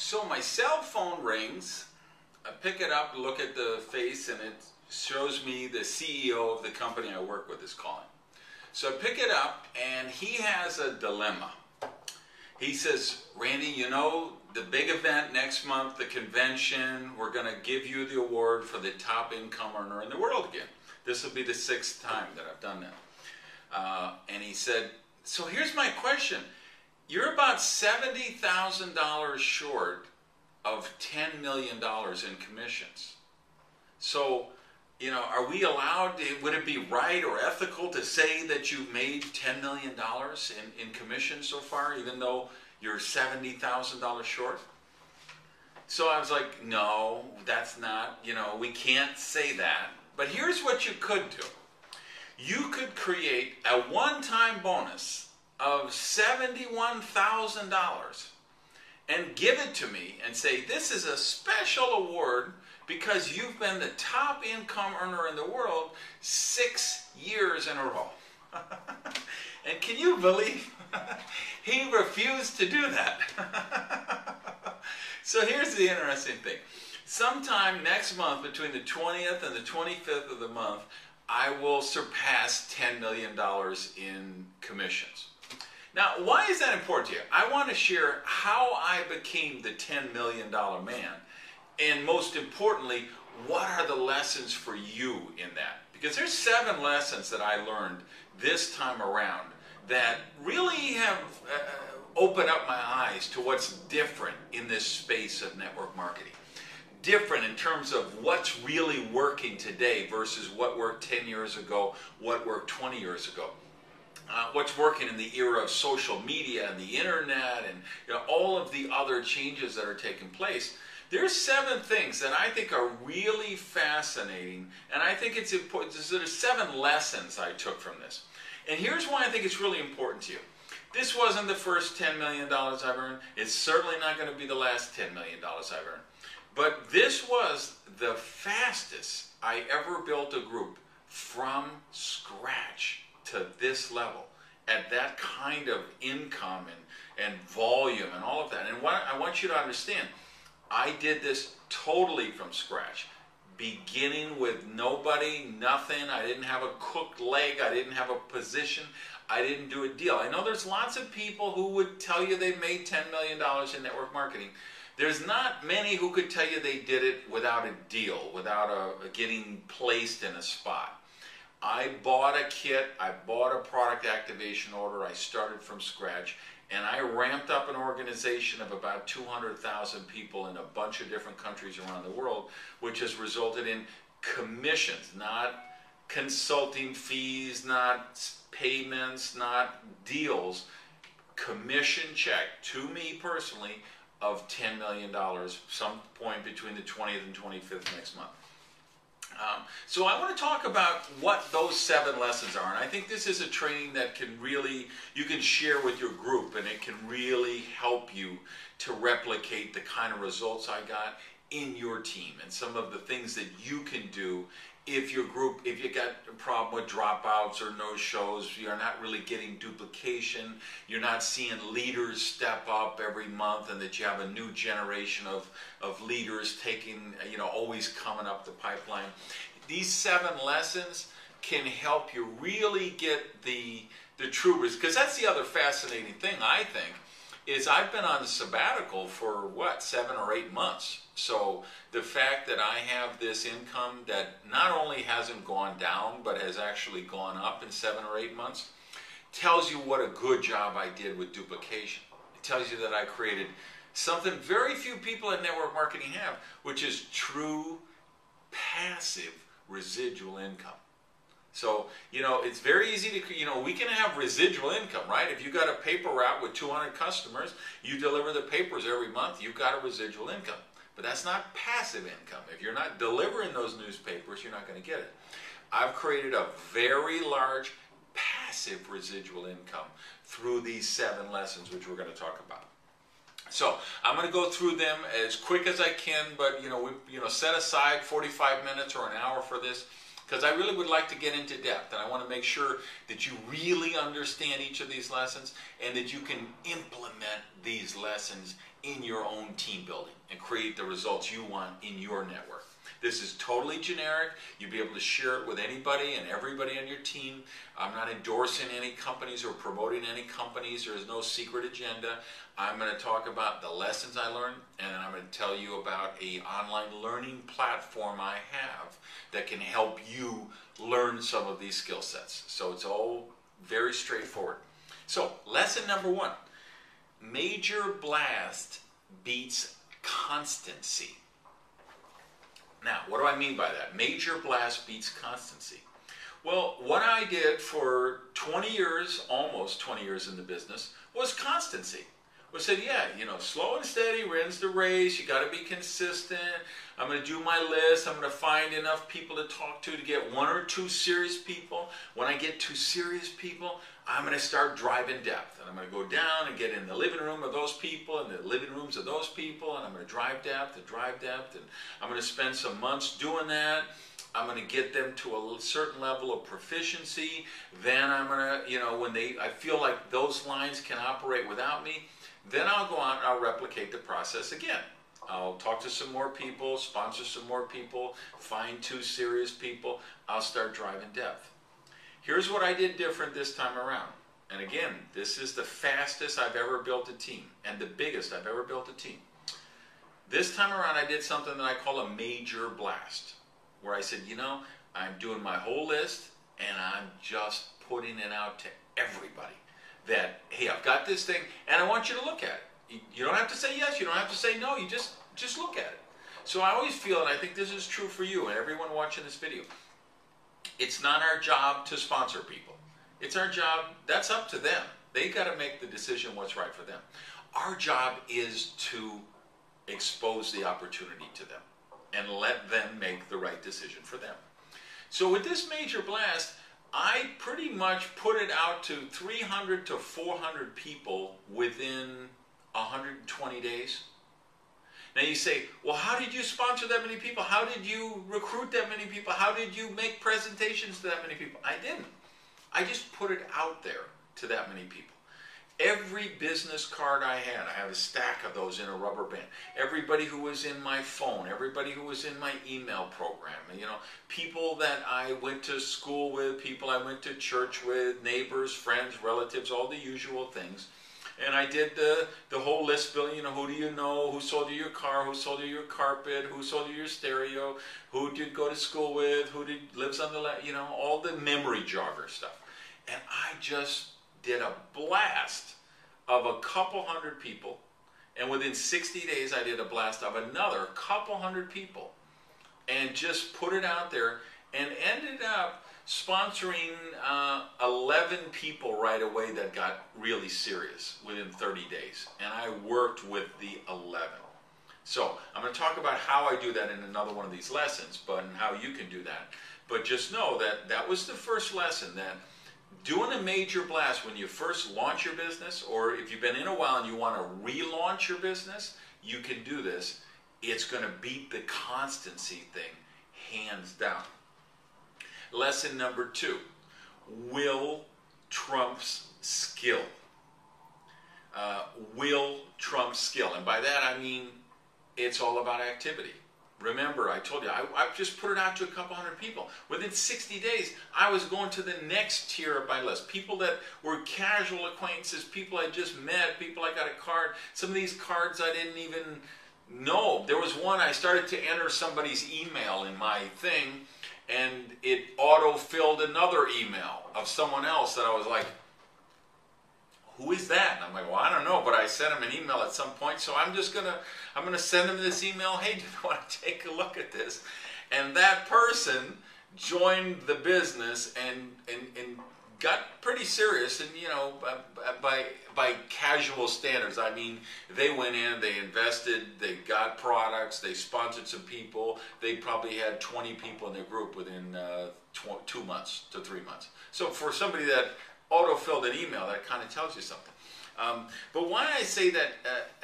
So my cell phone rings, I pick it up, look at the face, and it shows me the CEO of the company I work with is calling. So I pick it up, and he has a dilemma. He says, Randy, you know, the big event next month, the convention, we're going to give you the award for the top income earner in the world again. This will be the 6th time that I've done that. And he said, so here's my question. You're about $70,000 short of $10 million in commissions. So, you know, are we allowed, would it be right or ethical to say that you've made $10 million in commissions so far, even though you're $70,000 short? So I was like, no, that's not, you know, we can't say that. But here's what you could do. You could create a one-time bonus of $71,000 and give it to me and say, this is a special award because you've been the top income earner in the world 6 years in a row. And can you believe he refused to do that? So here's the interesting thing. Sometime next month, between the 20th and the 25th of the month, I will surpass $10 million in commissions. Now, why is that important to you? I want to share how I became the $10 million man. And most importantly, what are the lessons for you in that? Because there's 7 lessons that I learned this time around that really have opened up my eyes to what's different in this space of network marketing. Different in terms of what's really working today versus what worked 10 years ago, what worked 20 years ago. What's working in the era of social media and the internet and, you know, all of the other changes that are taking place. There's 7 things that I think are really fascinating, and I think it's important. There's 7 lessons I took from this. And here's why I think it's really important to you. This wasn't the first $10 million I've earned. It's certainly not going to be the last $10 million I've earned. But this was the fastest I ever built a group from scratch to this level, at that kind of income and volume and all of that. And what I want you to understand, I did this totally from scratch, beginning with nobody, nothing. I didn't have a cooked leg. I didn't have a position. I didn't do a deal. I know there's lots of people who would tell you they made $10 million in network marketing. There's not many who could tell you they did it without a deal, without getting placed in a spot. I bought a kit, I bought a product activation order, I started from scratch, and I ramped up an organization of about 200,000 people in a bunch of different countries around the world, which has resulted in commissions, not consulting fees, not payments, not deals, commission check to me personally of $10 million some point between the 20th and 25th next month. So I want to talk about what those 7 lessons are, and I think this is a training that can really, you can share with your group, and it can really help you to replicate the kind of results I got in your team and some of the things that you can do if your group, if you got a problem with dropouts or no-shows, you're not really getting duplication, you're not seeing leaders step up every month, and that you have a new generation of leaders taking, you know, always coming up the pipeline. These 7 lessons can help you really get the true results, because that's the other fascinating thing, I think, is I've been on sabbatical for, what, 7 or 8 months. So the fact that I have this income that not only hasn't gone down, but has actually gone up in 7 or 8 months, tells you what a good job I did with duplication. It tells you that I created something very few people in network marketing have, which is true passive residual income. So, you know, it's very easy to, you know, we can have residual income, right? If you got a paper route with 200 customers, you deliver the papers every month, you've got a residual income. But that's not passive income. If you're not delivering those newspapers, you're not going to get it. I've created a very large passive residual income through these 7 lessons, which we're going to talk about. So I'm going to go through them as quick as I can, but set aside 45 minutes or an hour for this, because I really would like to get into depth, and I want to make sure that you really understand each of these lessons and that you can implement these lessons in your own team building and create the results you want in your network. This is totally generic. You'll be able to share it with anybody and everybody on your team. I'm not endorsing any companies or promoting any companies. There is no secret agenda. I'm going to talk about the lessons I learned, and then I'm going to tell you about an online learning platform I have that can help you learn some of these skill sets. So it's all very straightforward. So lesson number 1, major blast beats constancy. Now, what do I mean by that? Major blast beats constancy. Well, what I did for 20 years, almost 20 years in the business, was constancy. We said, yeah, slow and steady wins the race. You got to be consistent. I'm going to do my list. I'm going to find enough people to talk to get 1 or 2 serious people. When I get 2 serious people, I'm going to start driving depth. And I'm going to go down and get in the living room of those people and the living rooms of those people. And I'm going to drive depth and drive depth. And I'm going to spend some months doing that. I'm going to get them to a certain level of proficiency. Then I'm going to, when I feel like those lines can operate without me, then I'll go out and I'll replicate the process again. I'll talk to some more people, sponsor some more people, find 2 serious people. I'll start driving depth. Here's what I did different this time around. And again, this is the fastest I've ever built a team and the biggest I've ever built a team. This time around, I did something that I call a major blast, where I said, I'm doing my whole list and I'm just putting it out to everybody. That, hey, I've got this thing, and I want you to look at it. You don't have to say yes, you don't have to say no, you just look at it. So I always feel, and I think this is true for you and everyone watching this video, it's not our job to sponsor people. It's our job, that's up to them. They got to make the decision what's right for them. Our job is to expose the opportunity to them and let them make the right decision for them. So with this major blast, I pretty much put it out to 300 to 400 people within 120 days. Now you say, well, how did you sponsor that many people? How did you recruit that many people? How did you make presentations to that many people? I didn't. I just put it out there to that many people. Every business card I have a stack of those in a rubber band. Everybody who was in my phone, everybody who was in my email program, people that I went to school with, people I went to church with, neighbors, friends, relatives, all the usual things. And I did the whole list building, who do you know, who sold you your car, who sold you your carpet, who sold you your stereo, who did you go to school with, who lives on the left, all the memory jogger stuff. And I just did a blast of a couple hundred people, and within 60 days I did a blast of another couple hundred people, and just put it out there, and ended up sponsoring 11 people right away that got really serious within 30 days, and I worked with the 11. So I'm going to talk about how I do that in another one of these lessons, and how you can do that. But just know that that was the first lesson, that doing a major blast when you first launch your business, or if you've been in a while and you want to relaunch your business, you can do this. It's going to beat the constancy thing hands down. Lesson number 2, will trumps skill. Will trumps skill. And by that I mean it's all about activity. Remember, I told you, I just put it out to a couple hundred people. Within 60 days, I was going to the next tier of my list. People that were casual acquaintances, people I just met, people I got a card. Some of these cards I didn't even know. There was one, I started to enter somebody's email in my thing, and it auto-filled another email of someone else that I was like, who is that? And I'm like, well, I don't know, but I sent him an email at some point, so I'm gonna send him this email. Hey, do you want to take a look at this? And that person joined the business and got pretty serious, and by casual standards, I mean, they went in, they invested, they got products, they sponsored some people. They probably had 20 people in their group within 2 months to 3 months. So for somebody that auto-filled an email, that kind of tells you something. But why I say that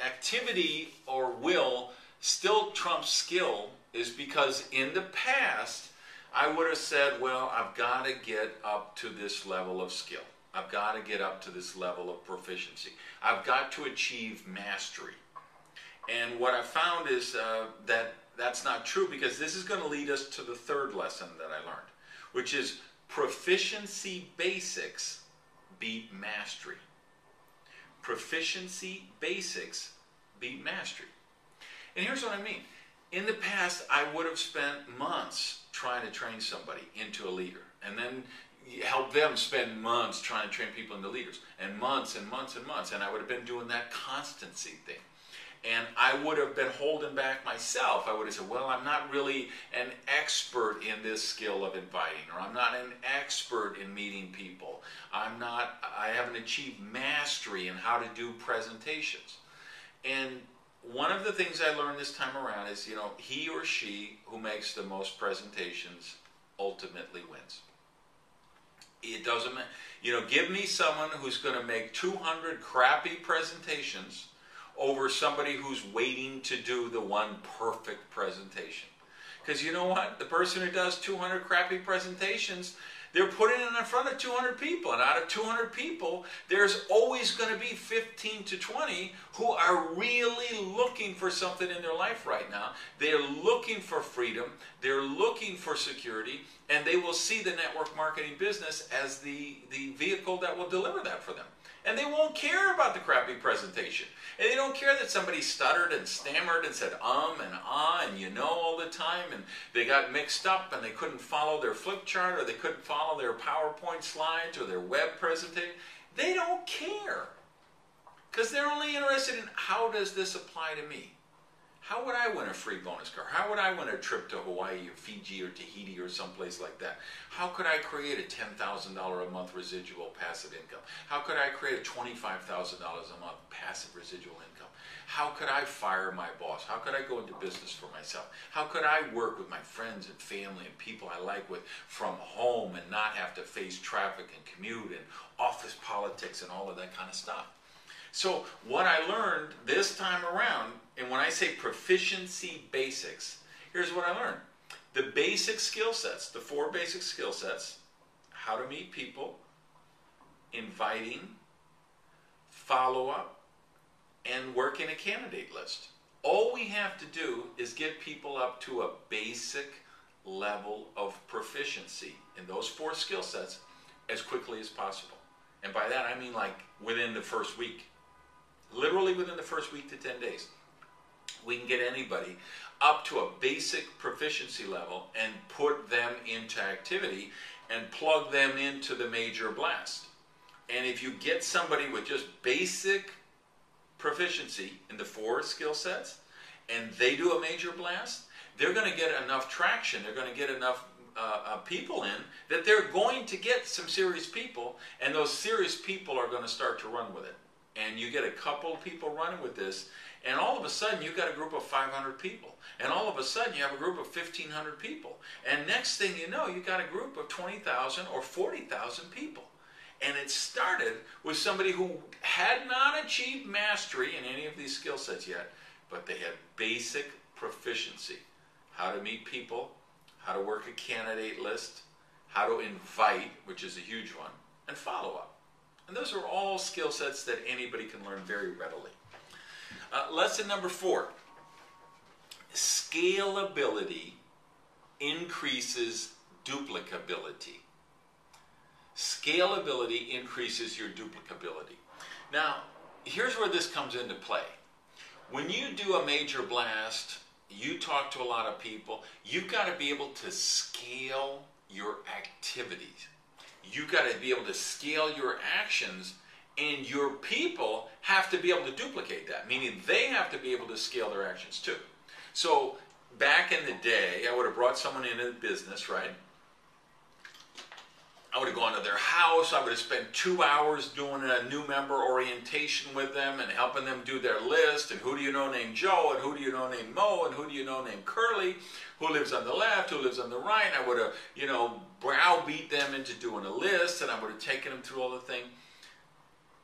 activity or will still trumps skill is because in the past, I would have said, well, I've got to get up to this level of skill. I've got to get up to this level of proficiency. I've got to achieve mastery. And what I found is that that's not true, because this is going to lead us to the third lesson that I learned, which is proficiency basics beat mastery. Proficiency basics beat mastery. And here's what I mean. In the past, I would have spent months trying to train somebody into a leader, and then help them spend months trying to train people into leaders, and months and months and months, and I would have been doing that constancy thing. And I would have been holding back myself. I would have said, well, I'm not really an expert in this skill of inviting, or I'm not an expert in meeting people. I haven't achieved mastery in how to do presentations. And one of the things I learned this time around is, he or she who makes the most presentations ultimately wins. It doesn't matter. Give me someone who's going to make 200 crappy presentations over somebody who's waiting to do the one perfect presentation. Because you know what? The person who does 200 crappy presentations, they're putting it in front of 200 people. And out of 200 people, there's always going to be 15 to 20 who are really looking for something in their life right now. They're looking for freedom. They're looking for security. And they will see the network marketing business as the vehicle that will deliver that for them. And they won't care about the crappy presentation. And they don't care that somebody stuttered and stammered and said and and all the time, and they got mixed up and they couldn't follow their flip chart, or they couldn't follow their PowerPoint slides or their web presentation. They don't care, because they're only interested in, how does this apply to me? How would I win a free bonus car? How would I win a trip to Hawaii or Fiji or Tahiti or someplace like that? How could I create a $10,000 a month residual passive income? How could I create a $25,000 a month passive residual income? How could I fire my boss? How could I go into business for myself? How could I work with my friends and family and people I like with from home and not have to face traffic and commute and office politics and all of that kind of stuff? So what I learned this time around, and when I say proficiency basics, here's what I learned. The basic skill sets, the 4 basic skill sets: how to meet people, inviting, follow-up, and working a candidate list. All we have to do is get people up to a basic level of proficiency in those 4 skill sets as quickly as possible. And by that I mean like within the first week. Literally within the first week to 10 days. We can get anybody up to a basic proficiency level and put them into activity and plug them into the major blast. And if you get somebody with just basic proficiency in the 4 skill sets and they do a major blast, they're going to get enough traction, they're going to get enough people in, that they're going to get some serious people, and those serious people are going to start to run with it. And you get a couple of people running with this, and all of a sudden you've got a group of 500 people. And all of a sudden you have a group of 1,500 people. And next thing you know, you've got a group of 20,000 or 40,000 people. And it started with somebody who had not achieved mastery in any of these skill sets yet, but they had basic proficiency. How to meet people, how to work a candidate list, how to invite, which is a huge one, and follow up. And those are all skill sets that anybody can learn very readily. Lesson number 4. Scalability increases duplicability. Scalability increases your duplicability. Now, here's where this comes into play. When you do a major blast, you talk to a lot of people, you've got to be able to scale your activities. You've got to be able to scale your actions, and your people have to be able to duplicate that, meaning they have to be able to scale their actions too. So back in the day, I would have brought someone into the business, right? I would have gone to their house, I would have spent 2 hours doing a new member orientation with them and helping them do their list, and who do you know named Joe, and who do you know named Mo, and who do you know named Curly, who lives on the left, who lives on the right. I would have, browbeat them into doing a list, and I would have taken them through all the thing.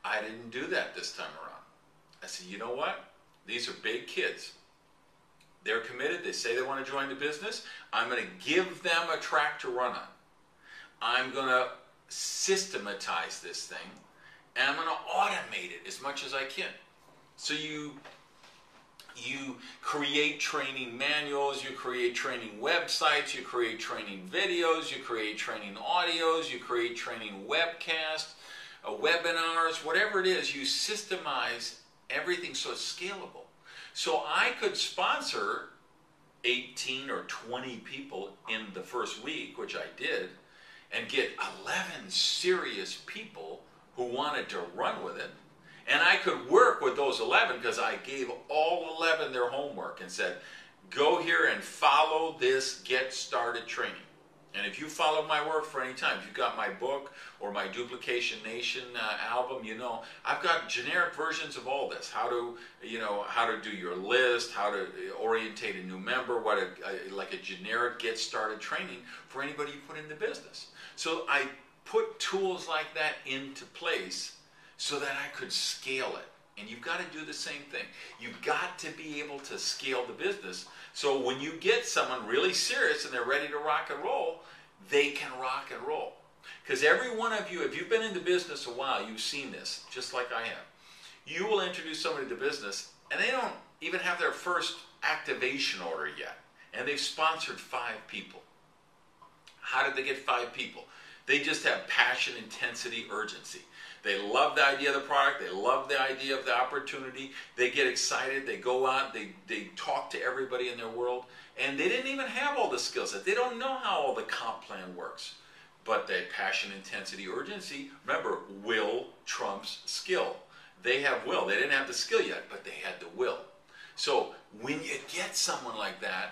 I didn't do that this time around. I said, you know what? These are big kids. They're committed, they say they want to join the business. I'm going to give them a track to run on. I'm going to systematize this thing, and I'm going to automate it as much as I can. So you You create training manuals, you create training websites, you create training videos, you create training audios, you create training webcasts, webinars, whatever it is, you systemize everything so it's scalable. So I could sponsor 18 or 20 people in the first week, which I did, and get 11 serious people who wanted to run with it. And I could work with those 11 because I gave all 11 their homework and said, go here and follow this Get Started training. And if you follow my work for any time, if you got my book or my Duplication Nation album, you know, I've got generic versions of all this. How to do your list, how to orientate a new member, like a generic Get Started training for anybody you put in the business. So I put tools like that into place so that I could scale it. And you've got to do the same thing. You've got to be able to scale the business. So when you get someone really serious and they're ready to rock and roll, they can rock and roll. Because every one of you, if you've been in the business a while, you've seen this, just like I have. You will introduce somebody to business and they don't even have their first activation order yet. And they've sponsored 5 people. How did they get 5 people? They just have passion, intensity, urgency. They love the idea of the product. They love the idea of the opportunity. They get excited. They go out. They talk to everybody in their world. And they didn't even have all the skill sets. They don't know how all the comp plan works. But the passion, intensity, urgency, remember, will trumps skill. They have will. They didn't have the skill yet, but they had the will. So when you get someone like that,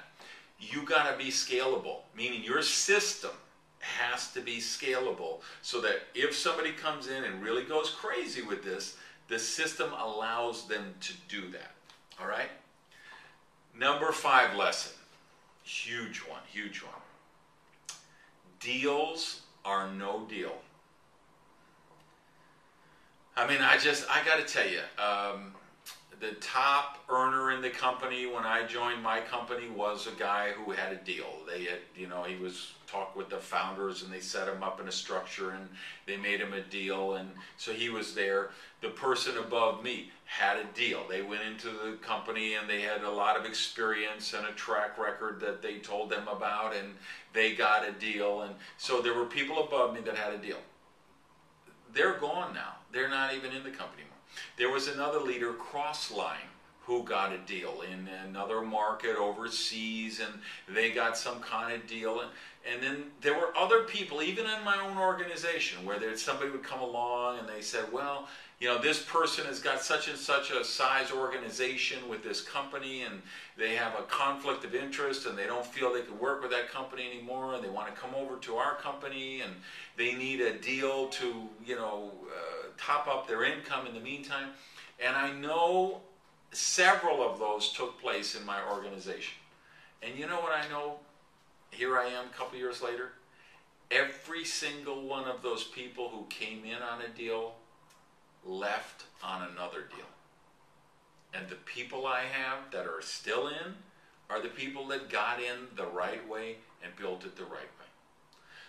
you got to be scalable, meaning your system has to be scalable so that if somebody comes in and really goes crazy with this, the system allows them to do that. All right? Number 5 lesson. Huge one, huge one. Deals are no deal. I mean, I got to tell you, the top earner in the company when I joined my company was a guy who had a deal. They had, he was talked with the founders and they set him up in a structure and they made him a deal, and so he was there. The person above me had a deal. They went into the company and they had a lot of experience and a track record that they told them about, and they got a deal. And so there were people above me that had a deal. They're gone now. They're not even in the company anymore. There was another leader, Crossline, who got a deal in another market overseas, and they got some kind of deal. And then there were other people, even in my own organization, where somebody would come along and they said, well, this person has got such and such a size organization with this company, and they have a conflict of interest, and they don't feel they can work with that company anymore, and they want to come over to our company, and they need a deal to, top up their income in the meantime. And I know several of those took place in my organization. And you know what I know? Here I am a couple years later. Every single one of those people who came in on a deal left on another deal. And the people I have that are still in are the people that got in the right way and built it the right way.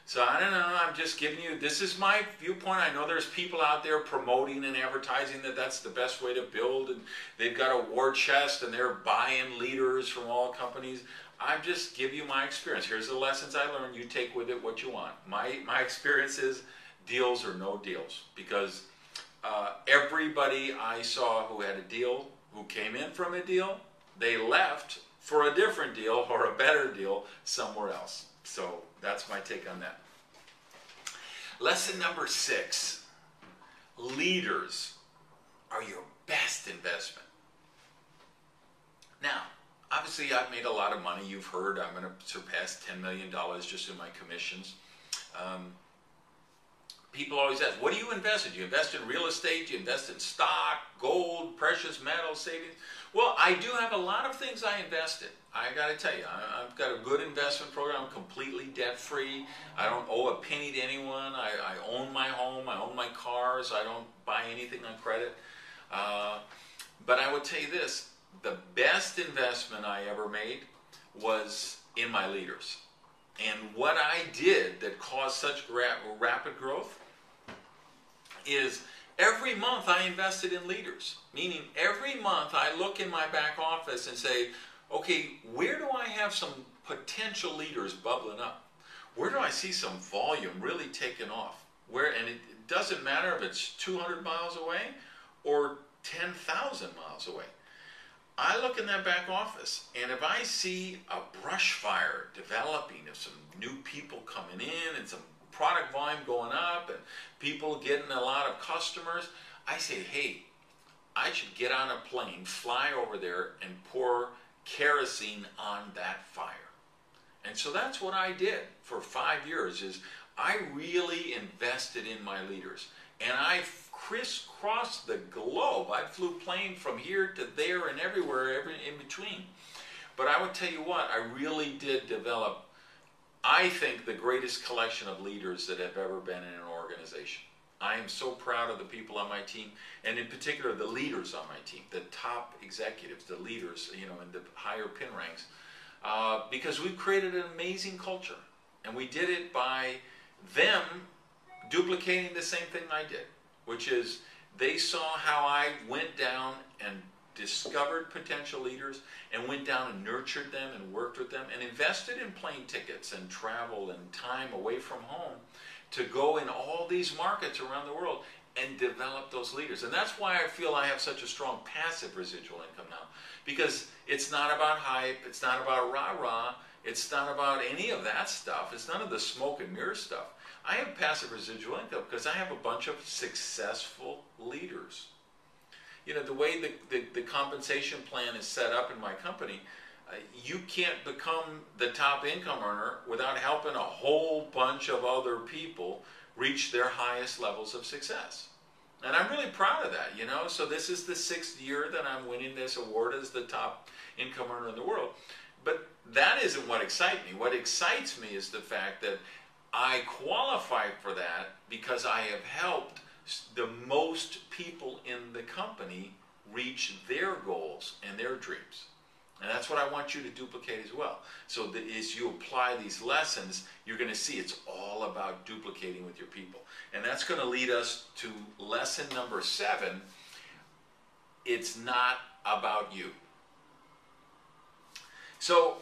So I don't know, I'm just giving you, this is my viewpoint. I know there's people out there promoting and advertising that that's the best way to build, and they've got a war chest and they're buying leaders from all companies. I'm just giving you my experience. Here's the lessons I learned. You take with it what you want. My experience is deals or no deals, because everybody I saw who had a deal, who came in from a deal, they left for a different deal or a better deal somewhere else. So that's my take on that. Lesson number 6. Leaders are your best investment. Now, obviously I've made a lot of money. You've heard I'm going to surpass $10 million just in my commissions. People always ask, what do you invest in? Do you invest in real estate? Do you invest in stock, gold, precious metals, savings? Well, I do have a lot of things I invest in. I got to tell you, I've got a good investment program. I'm completely debt-free. I don't owe a penny to anyone. I own my home. I own my cars. I don't buy anything on credit. But I would tell you this, the best investment I ever made was in my leaders. And what I did that caused such rapid growth is every month I invested in leaders. Meaning every month I look in my back office and say, okay, where do I have some potential leaders bubbling up? Where do I see some volume really taking off? And it doesn't matter if it's 200 miles away or 10,000 miles away. I look in that back office, and if I see a brush fire developing of some new people coming in and some product volume going up and people getting a lot of customers, I say, hey, I should get on a plane, fly over there, and pour kerosene on that fire. And so that's what I did for 5 years, is I really invested in my leaders. And I crisscrossed the globe. I flew plane from here to there and everywhere, in between. But I would tell you what, I really did develop, I think, the greatest collection of leaders that have ever been in an organization. I am so proud of the people on my team, and in particular the leaders on my team, the top executives, the leaders, in the higher pin ranks, because we've created an amazing culture. And we did it by them duplicating the same thing I did, which is they saw how I went down and discovered potential leaders and went down and nurtured them and worked with them and invested in plane tickets and travel and time away from home to go in all these markets around the world and develop those leaders. And that's why I feel I have such a strong passive residual income now, because it's not about hype, it's not about rah-rah, it's not about any of that stuff, it's none of the smoke and mirror stuff. I have passive residual income because I have a bunch of successful leaders. The way the compensation plan is set up in my company, you can't become the top income earner without helping a whole bunch of other people reach their highest levels of success. And I'm really proud of that, So this is the 6th year that I'm winning this award as the top income earner in the world. But that isn't what excites me. What excites me is the fact that I qualify for that because I have helped the most people in the company reach their goals and their dreams. And that's what I want you to duplicate as well. So that as you apply these lessons, you're going to see it's all about duplicating with your people. And that's going to lead us to lesson number 7. It's not about you. So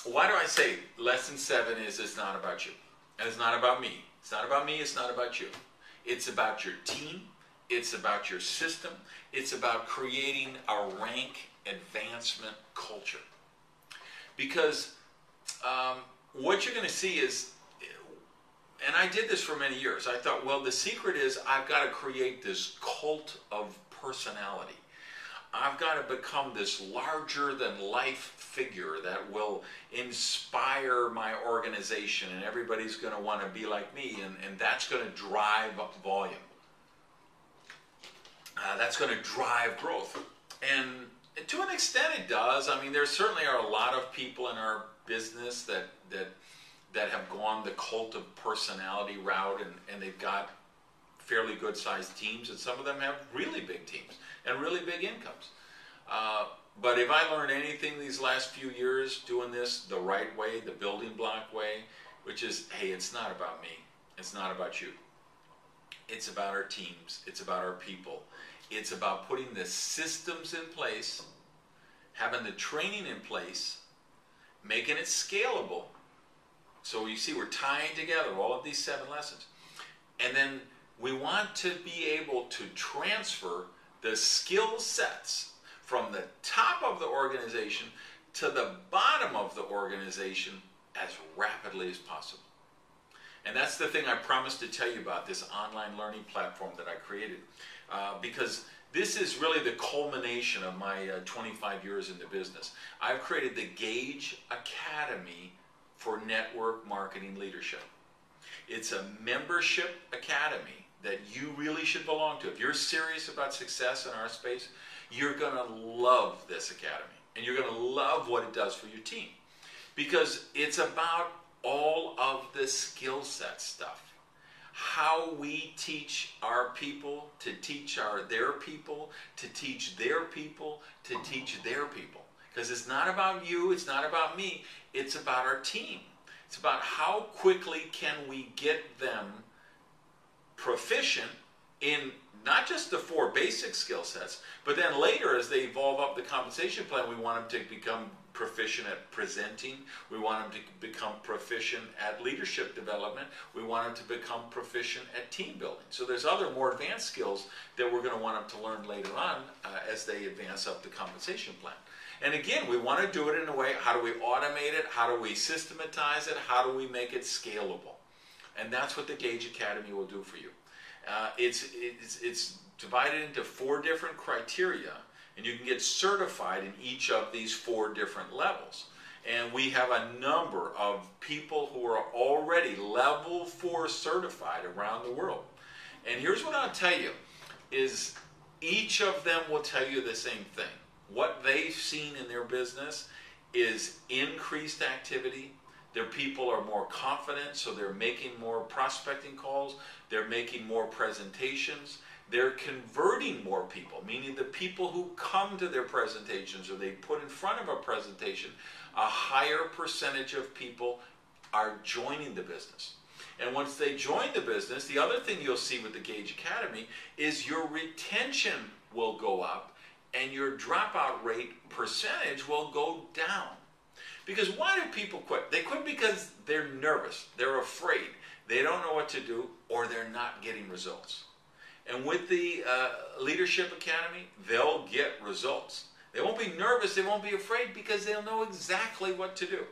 why do I say lesson 7 is it's not about you? And it's not about me. It's not about me, it's not about you. It's about your team. It's about your system. It's about creating a rank advancement culture. Because what you're going to see is, and I did this for many years, I thought, well, the secret is I've got to create this cult of personality. I've got to become this larger than life figure that will inspire my organization, and everybody's going to want to be like me, and that's going to drive up volume. That's going to drive growth. And to an extent it does. I mean, there certainly are a lot of people in our business that have gone the cult of personality route, and they've got fairly good sized teams, and some of them have really big teams and really big incomes. But if I learned anything these last few years doing this the right way, the building block way, which is, hey, it's not about me, it's not about you. It's about our teams, it's about our people. It's about putting the systems in place, having the training in place, making it scalable. So you see, we're tying together all of these 7 lessons. And then we want to be able to transfer the skill sets from the top of the organization to the bottom of the organization as rapidly as possible. And that's the thing I promised to tell you about, this online learning platform that I created. Because this is really the culmination of my 25 years in the business. I've created the Gauge Academy for network marketing leadership. It's a membership academy that you really should belong to. If you're serious about success in our space, you're going to love this academy. And you're going to love what it does for your team. Because it's about all of the skill set stuff. How we teach our people to teach their people, to teach their people, to teach their people. Because it's not about you, it's not about me, it's about our team. It's about how quickly can we get them proficient in not just the 4 basic skill sets, but then later as they evolve up the compensation plan, we want them to become proficient at presenting. We want them to become proficient at leadership development. We want them to become proficient at team building. So there's other more advanced skills that we're going to want them to learn later on as they advance up the compensation plan. And again, we want to do it in a way, how do we automate it? How do we systematize it? How do we make it scalable? And that's what the Gauge Academy will do for you. It's divided into 4 different criteria, and you can get certified in each of these 4 different levels. And we have a number of people who are already level 4 certified around the world. And here's what I'll tell you, is each of them will tell you the same thing. What they've seen in their business is increased activity. Their people are more confident, so they're making more prospecting calls, they're making more presentations, they're converting more people, meaning the people who come to their presentations or they put in front of a presentation, a higher percentage of people are joining the business. And once they join the business, the other thing you'll see with the Gauge Academy is your retention will go up and your dropout rate percentage will go down. Because why do people quit? They quit because they're nervous, they're afraid, they don't know what to do, or they're not getting results. And with the Leadership Academy, they'll get results. They won't be nervous, they won't be afraid, because they'll know exactly what to do.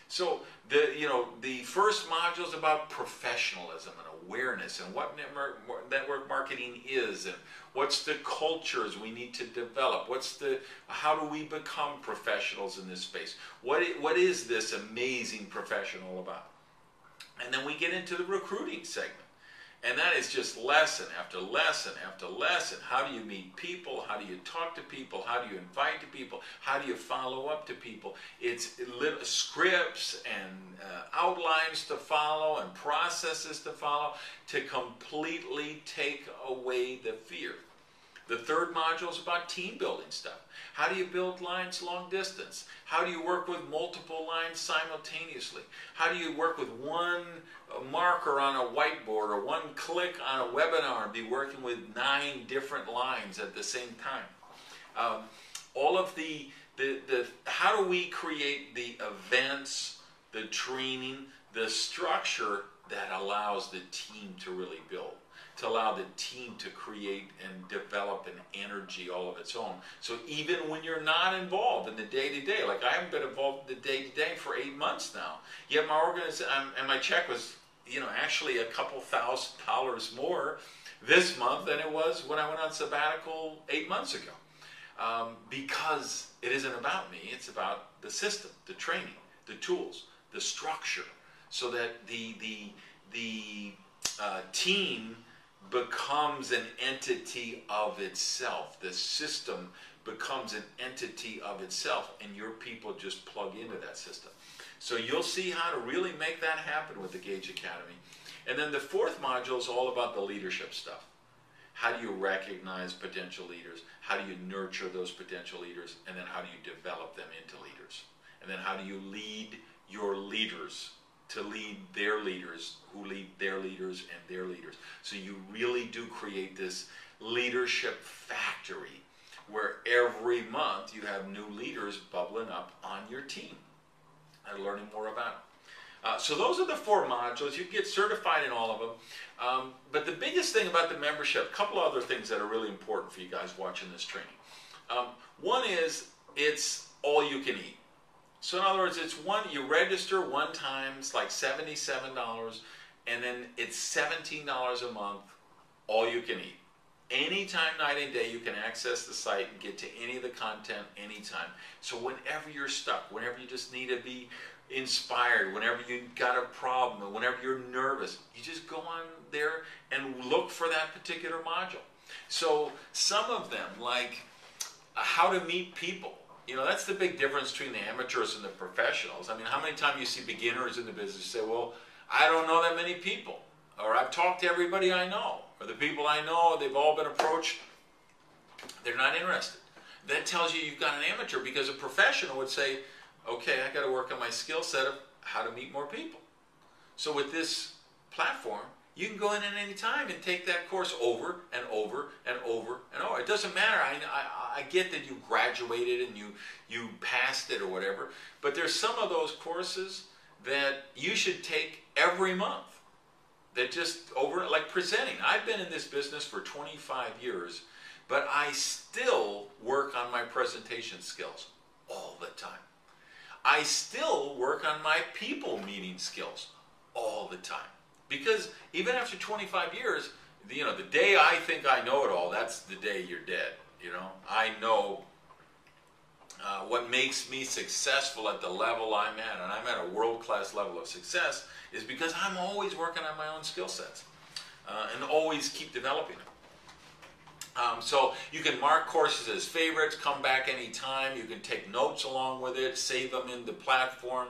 So the first module is about professionalism and awareness and what network marketing is and what's the cultures we need to develop. How do we become professionals in this space? What is this amazing professional about? And then we get into the recruiting segment. And that is just lesson after lesson after lesson. How do you meet people? How do you talk to people? How do you invite to people? How do you follow up to people? It's scripts and outlines to follow and processes to follow to completely take away the fear. The third module is about team building stuff. How do you build lines long distance? How do you work with multiple lines simultaneously? How do you work with one marker on a whiteboard or one click on a webinar and be working with 9 different lines at the same time? All of how do we create the events, the training, the structure that allows the team to really build, to allow the team to create and develop an energy all of its own. So even when you're not involved in the day-to-day, like I haven't been involved in the day-to-day for 8 months now, yet my organization and my check was, actually a couple $1,000s more this month than it was when I went on sabbatical 8 months ago. Because it isn't about me, it's about the system, the training, the tools, the structure, so that the team becomes an entity of itself. The system becomes an entity of itself, and your people just plug into that system. So you'll see how to really make that happen with the Gauge Academy. And then the 4th module is all about the leadership stuff. How do you recognize potential leaders? How do you nurture those potential leaders? And then how do you develop them into leaders? And then how do you lead your leaders to lead their leaders, who lead their leaders and their leaders? So you really do create this leadership factory where every month you have new leaders bubbling up on your team and learning more about it. So those are the 4 modules. You can get certified in all of them. But the biggest thing about the membership, a couple of other things that are really important for you guys watching this training. One is it's all you can eat. So in other words, you register one time, it's like $77, and then it's $17 a month, all you can eat. Anytime, night and day, you can access the site and get to any of the content anytime. So whenever you're stuck, whenever you just need to be inspired, whenever you got a problem, whenever you're nervous, you just go on there and look for that particular module. So some of them, like how to meet people, that's the big difference between the amateurs and the professionals. I mean, how many times you see beginners in the business say, well, I don't know that many people, or I've talked to everybody I know, or the people I know, they've all been approached, they're not interested. That tells you you've got an amateur, because a professional would say, okay, I got to work on my skill set of how to meet more people. So with this platform, You can go in at any time and take that course over and over and over and over. It doesn't matter. I get that you graduated and you passed it or whatever, but there's some of those courses that you should take every month. That just over, like presenting. I've been in this business for 25 years, but I still work on my presentation skills all the time. I still work on my people meeting skills all the time. Because even after 25 years, the day I think I know it all, that's the day you're dead. I know what makes me successful at the level I'm at, and I'm at a world-class level of success, is because I'm always working on my own skill sets and always keep developing them. So you can mark courses as favorites, come back anytime. You can take notes along with it, save them in the platform.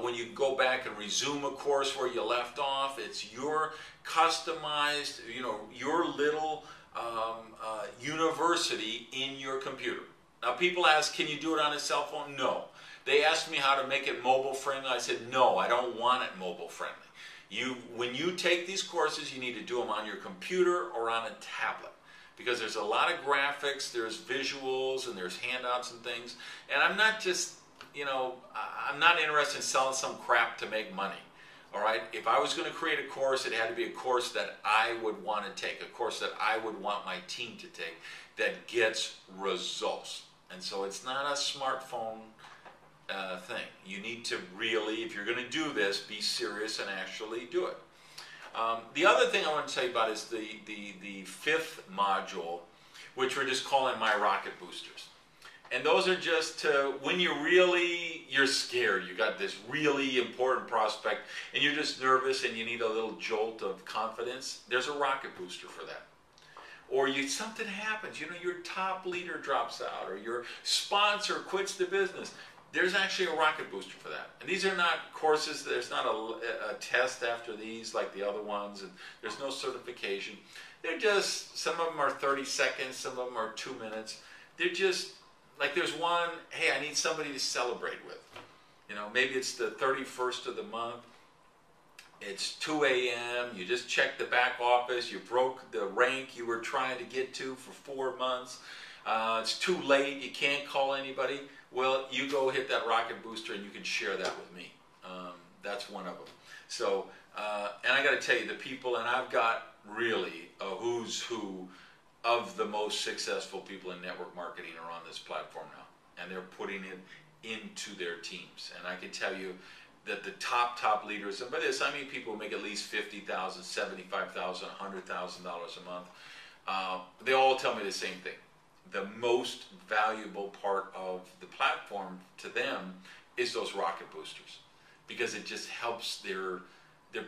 When you go back and resume a course where you left off, it's your customized, your little university in your computer. Now people ask, can you do it on a cell phone? No. They asked me how to make it mobile friendly. I said, no, I don't want it mobile friendly. When you take these courses, you need to do them on your computer or on a tablet. Because there's a lot of graphics, there's visuals, and there's handouts and things. And I'm not just, I'm not interested in selling some crap to make money. All right? If I was going to create a course, it had to be a course that I would want to take, a course that I would want my team to take, that gets results. And so it's not a smartphone thing. You need to really, if you're going to do this, be serious and actually do it. The other thing I want to tell you about is the fifth module, which we're just calling my rocket boosters. And those are just when you're scared, you got this really important prospect, and you're just nervous and you need a little jolt of confidence, there's a rocket booster for that. Or something happens, your top leader drops out, or your sponsor quits the business. There's actually a rocket booster for that. And these are not courses, there's not a test after these like the other ones, and there's no certification. They're just, some of them are 30 seconds, some of them are 2 minutes. They're just, like there's one, hey, I need somebody to celebrate with. Maybe it's the 31st of the month. It's 2 a.m., you just checked the back office, you broke the rank you were trying to get to for 4 months. It's too late, you can't call anybody. Well, you go hit that rocket booster and you can share that with me. That's one of them. So, and I got to tell you, the people, and I've got really a who's who of the most successful people in network marketing are on this platform now. And they're putting it into their teams. And I can tell you that the top leaders, and by this I mean people who make at least $50,000, $75,000, $100,000 a month, they all tell me the same thing. The most valuable part of the platform to them is those rocket boosters, because it just helps their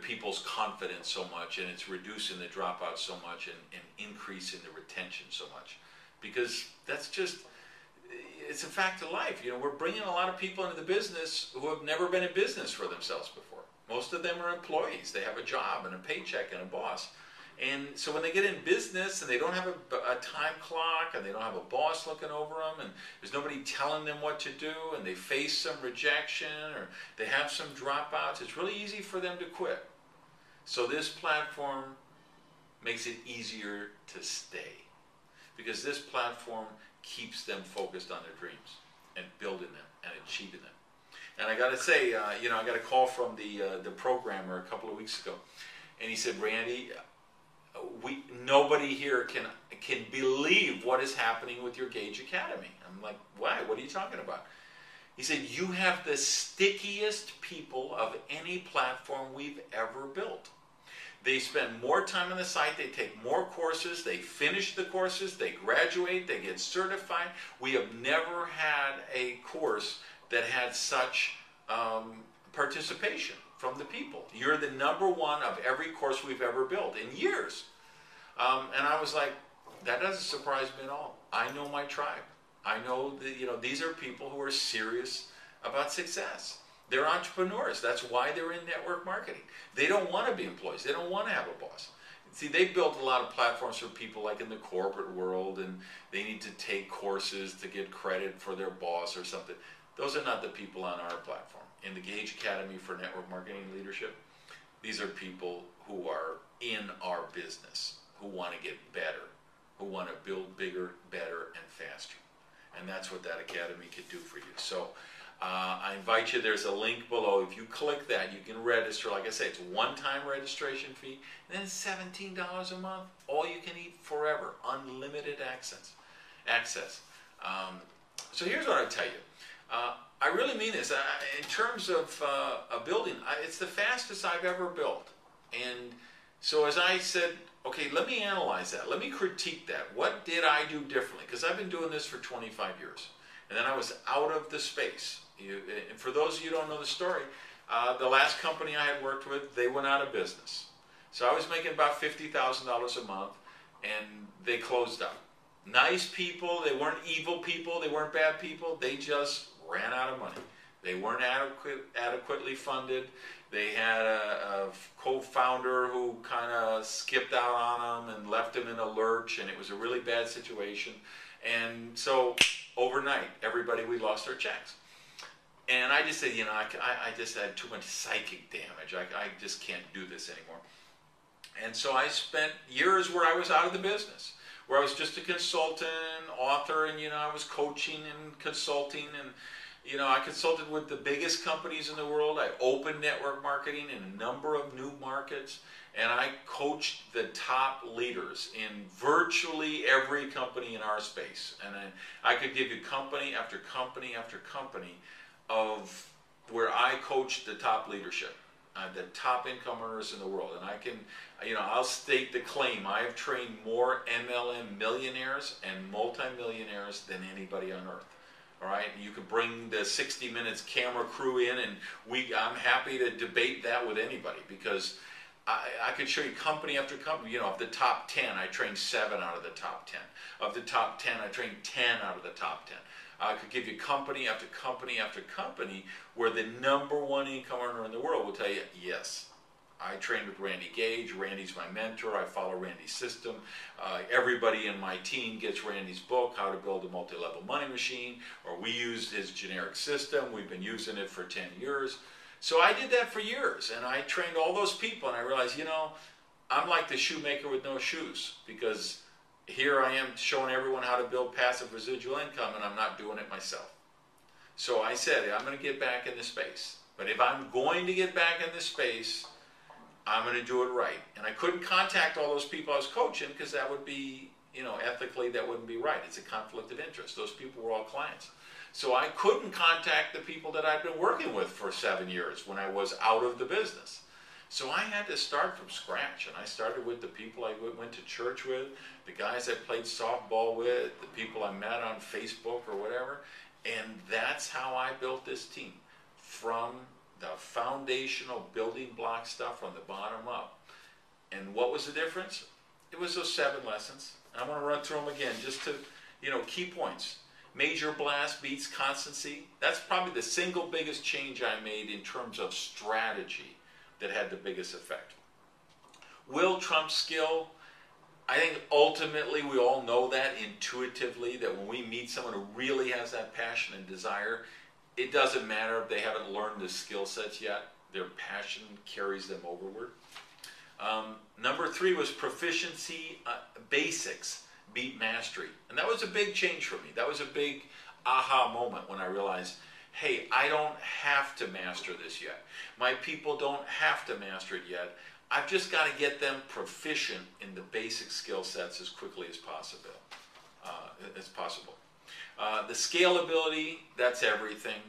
people's confidence so much, and it's reducing the dropout so much, and increasing the retention so much, because that's just, it's a fact of life. We're bringing a lot of people into the business who have never been in business for themselves before. Most of them are employees. They have a job and a paycheck and a boss. And so when they get in business and they don't have a time clock, and they don't have a boss looking over them, and there's nobody telling them what to do, and they face some rejection or they have some dropouts, it's really easy for them to quit. So this platform makes it easier to stay, because this platform keeps them focused on their dreams and building them and achieving them. And I got to say, I got a call from the programmer a couple of weeks ago, and he said, Randy, nobody here can believe what is happening with your Gage Academy. I'm like, why? What are you talking about? He said, you have the stickiest people of any platform we've ever built. They spend more time on the site, they take more courses, they finish the courses, they graduate, they get certified. We have never had a course that had such participation from the people. You're the #1 of every course we've ever built in years. And I was like, that doesn't surprise me at all. I know my tribe. I know that, these are people who are serious about success. They're entrepreneurs. That's why they're in network marketing. They don't want to be employees. They don't want to have a boss. See, they built a lot of platforms for people like in the corporate world, and they need to take courses to get credit for their boss or something. Those are not the people on our platform. In the Gage Academy for Network Marketing Leadership, these are people who are in our business who want to get better, who want to build bigger, better, and faster. And that's what that academy could do for you. So I invite you, there's a link below. If you click that, you can register. Like I say, it's a one-time registration fee, and then it's $17 a month, all you can eat forever, unlimited access. So here's what I tell you. I really mean this. In terms of a building, it's the fastest I've ever built. And so as I said, okay, let me analyze that. Let me critique that. What did I do differently? Because I've been doing this for 25 years. And then I was out of the space. And for those of you who don't know the story, the last company I had worked with, they went out of business. So I was making about $50,000 a month, and they closed up. Nice people, they weren't evil people, they weren't bad people, they just ran out of money. They weren't adequately funded. They had a co-founder who kind of skipped out on them and left them in a lurch, and it was a really bad situation. And so overnight, we lost our checks. And I just said, you know, I just had too much psychic damage. I just can't do this anymore. And so I spent years where I was out of the business, where I was just a consultant, author, and, you know, I was coaching and consulting, and, you know, I consulted with the biggest companies in the world. I opened network marketing in a number of new markets, and I coached the top leaders in virtually every company in our space. And I could give you company after company after company of where I coached the top leadership, the top income earners in the world. And I can, you know, I'll state the claim, I have trained more MLM millionaires and multimillionaires than anybody on earth. All right, you can bring the 60 Minutes camera crew in, and I'm happy to debate that with anybody, because I could show you company after company. You know, of the top 10, I trained 7 out of the top 10. Of the top 10, I trained 10 out of the top 10. I could give you company after company after company where the #1 income earner in the world will tell you, yes, I trained with Randy Gage. Randy's my mentor. I follow Randy's system. Everybody in my team gets Randy's book, How to Build a Multi-Level Money Machine, or we used his generic system. We've been using it for 10 years. So I did that for years, and I trained all those people, and I realized, you know, I'm like the shoemaker with no shoes, because here I am showing everyone how to build passive residual income, and I'm not doing it myself. So I said, I'm going to get back in this space. But if I'm going to get back in this space, I'm going to do it right. And I couldn't contact all those people I was coaching, because that would be, you know, ethically that wouldn't be right. It's a conflict of interest. Those people were all clients. So I couldn't contact the people that I'd been working with for 7 years when I was out of the business. So I had to start from scratch, and I started with the people I went to church with, the guys I played softball with, the people I met on Facebook or whatever, and that's how I built this team, from the foundational building block stuff from the bottom up. And what was the difference? It was those 7 lessons. And I want to run through them again, just to, you know, key points. Major blast beats constancy. That's probably the single biggest change I made in terms of strategy that had the biggest effect. Will trumps skill. I think ultimately we all know that intuitively, that when we meet someone who really has that passion and desire, it doesn't matter if they haven't learned the skill sets yet. Their passion carries them overward. Number 3 was proficiency, basics beat mastery. And that was a big change for me. That was a big aha moment when I realized, hey, I don't have to master this yet. My people don't have to master it yet. I've just got to get them proficient in the basic skill sets as quickly as possible. The scalability, that's everything.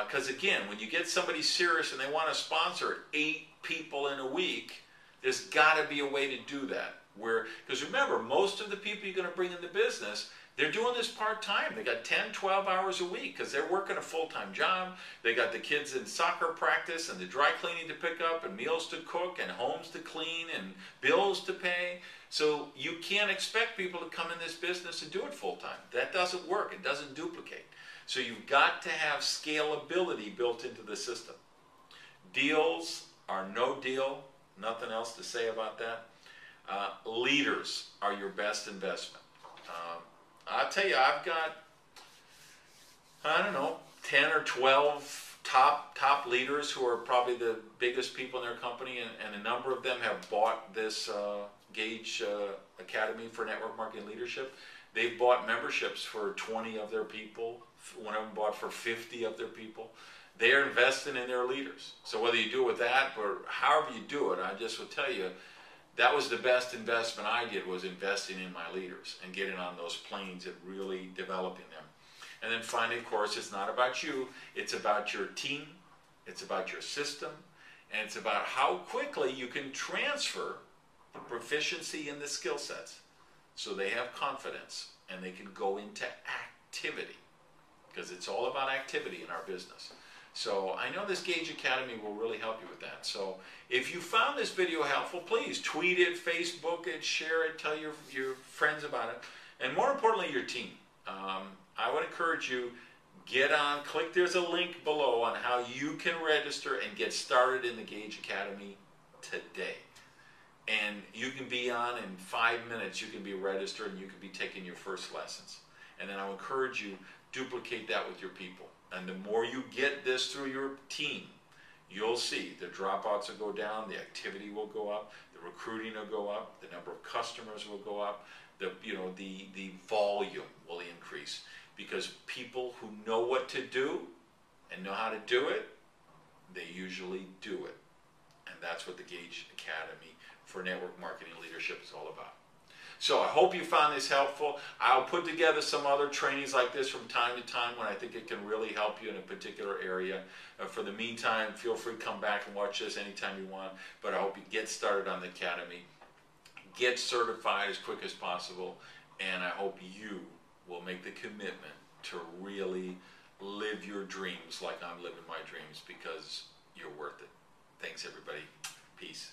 Because again, when you get somebody serious and they want to sponsor 8 people in a week, there's got to be a way to do that. Because remember, most of the people you're going to bring in the business, they're doing this part-time. They got 10, 12 hours a week because they're working a full-time job. They got the kids in soccer practice and the dry cleaning to pick up and meals to cook and homes to clean and bills to pay. So you can't expect people to come in this business and do it full-time. That doesn't work. It doesn't duplicate. So you've got to have scalability built into the system. Deals are no deal. Nothing else to say about that. Leaders are your best investment. I'll tell you, I've got, I don't know, 10 or 12 top leaders who are probably the biggest people in their company, and a number of them have bought this Gauge Academy for Network Marketing Leadership. They've bought memberships for 20 of their people. One of them bought for 50 of their people. They're investing in their leaders. So whether you do it with that or however you do it, I just would tell you, that was the best investment I did, was investing in my leaders and getting on those planes and really developing them. And then finally, of course, it's not about you. It's about your team. It's about your system. And it's about how quickly you can transfer the proficiency in the skill sets so they have confidence and they can go into activity, because it's all about activity in our business. So I know this Gauge Academy will really help you with that. So if you found this video helpful, please tweet it, Facebook it, share it, tell your friends about it, and more importantly, your team. I would encourage you, get on, click, there's a link below on how you can register and get started in the Gauge Academy today. And you can be on in 5 minutes, you can be registered and you can be taking your first lessons. And then I'll encourage you, duplicate that with your people. And the more you get this through your team, you'll see the dropouts will go down, the activity will go up, the recruiting will go up, the number of customers will go up, the volume will increase, because people who know what to do and know how to do it, they usually do it. And that's what the Gauge Academy for Network Marketing Leadership is all about. So I hope you found this helpful. I'll put together some other trainings like this from time to time when I think it can really help you in a particular area. For the meantime, feel free to come back and watch this anytime you want. But I hope you get started on the Academy, get certified as quick as possible, and I hope you will make the commitment to really live your dreams like I'm living my dreams, because you're worth it. Thanks, everybody. Peace.